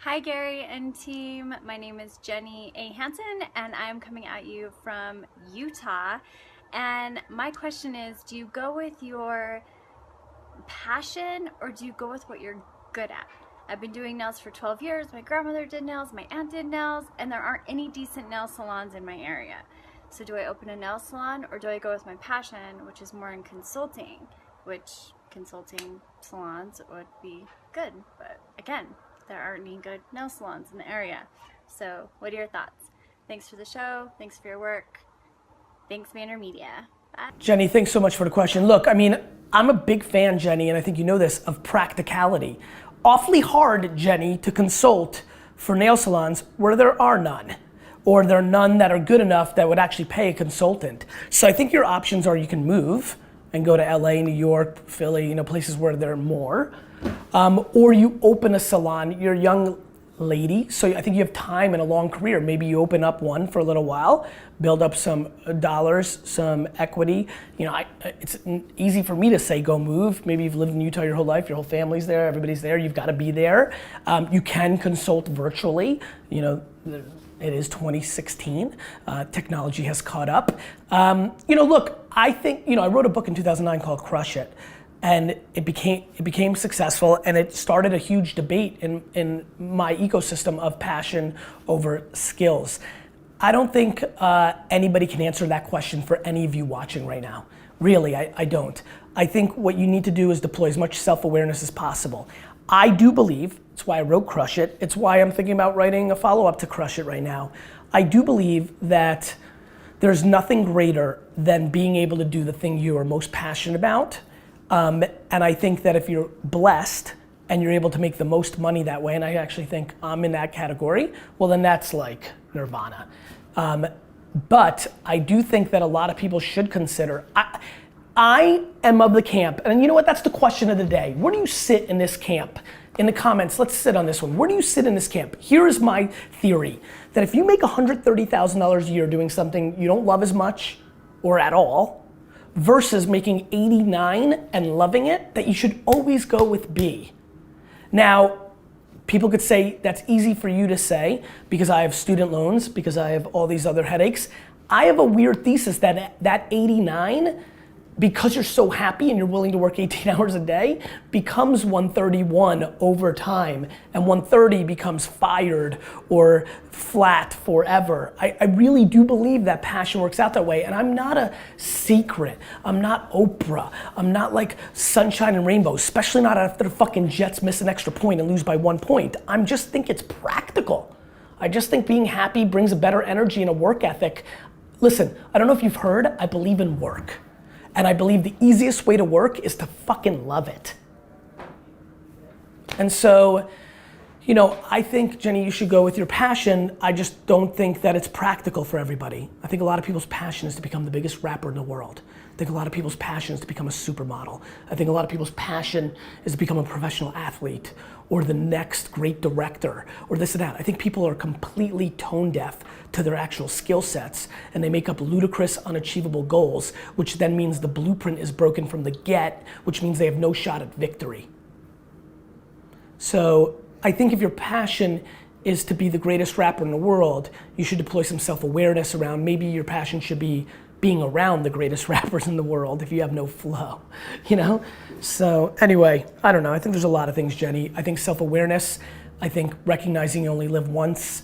Hi Gary and team, my name is Jenny A. Hansen and I'm coming at you from Utah. And my question is, do you go with your passion or do you go with what you're good at? I've been doing nails for 12 years, my grandmother did nails, my aunt did nails, and there aren't any decent nail salons in my area. So do I open a nail salon or do I go with my passion, which is more in consulting, which consulting salons would be good, but again, there aren't any good nail salons in the area. So what are your thoughts? Thanks for the show. Thanks for your work. Thanks VaynerMedia. Bye. Jenny, thanks so much for the question. Look, I'm a big fan, Jenny, and I think you know this, of practicality. Awfully hard, Jenny, to consult for nail salons where there are none, or there are none that are good enough that would actually pay a consultant. So I think your options are you can move and go to LA, New York, Philly, places where there are more. Or you open a salon, you're a young lady, so I think you have time and a long career. Maybe you open up one for a little while, build up some dollars, some equity. It's easy for me to say go move. Maybe you've lived in Utah your whole life, your whole family's there, everybody's there, you've got to be there. You can consult virtually. It is 2016. Technology has caught up. Look, I think, I wrote a book in 2009 called Crush It. And it became successful, and it started a huge debate in my ecosystem of passion over skills. I don't think anybody can answer that question for any of you watching right now. Really, I don't. I think what you need to do is deploy as much self-awareness as possible. I do believe, it's why I wrote Crush It, it's why I'm thinking about writing a follow-up to Crush It right now. I do believe that there's nothing greater than being able to do the thing you are most passionate about. And I think that if you're blessed and you're able to make the most money that way, and I actually think I'm in that category, well then that's like nirvana. But I do think that a lot of people should consider, I am of the camp, and you know what, that's the question of the day. Where do you sit in this camp? In the comments, let's sit on this one. Where do you sit in this camp? Here is my theory, that if you make $130,000 a year doing something you don't love as much or at all, versus making 89 and loving it, that you should always go with B. Now, people could say that's easy for you to say because I have student loans, because I have all these other headaches. I have a weird thesis that 89, because you're so happy and you're willing to work 18 hours a day, becomes 131 over time, and 130 becomes fired or flat forever. I really do believe that passion works out that way, and I'm not a secret. I'm not Oprah. I'm not like sunshine and rainbows, especially not after the fucking Jets miss an extra point and lose by 1 point. I just think it's practical. I just think being happy brings a better energy and a work ethic. Listen, I don't know if you've heard, I believe in work. And I believe the easiest way to work is to fucking love it. And so, I think, Jenny, you should go with your passion. I just don't think that it's practical for everybody. I think a lot of people's passion is to become the biggest rapper in the world. I think a lot of people's passion is to become a supermodel. I think a lot of people's passion is to become a professional athlete or the next great director or this and that. I think people are completely tone deaf to their actual skill sets, and they make up ludicrous, unachievable goals, which then means the blueprint is broken from the get, which means they have no shot at victory. So I think if your passion is to be the greatest rapper in the world, you should deploy some self-awareness around, maybe your passion should be being around the greatest rappers in the world if you have no flow, So anyway, I don't know, I think there's a lot of things, Jenny. I think self-awareness, I think recognizing you only live once,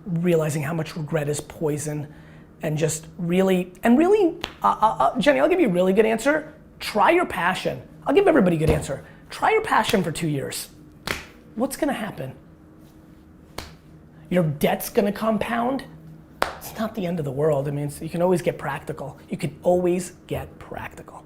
realizing how much regret is poison, and just really, Jenny, I'll give you a really good answer. Try your passion. I'll give everybody a good answer. Try your passion for 2 years. What's gonna happen? Your debt's gonna compound? It's not the end of the world. You can always get practical. You can always get practical.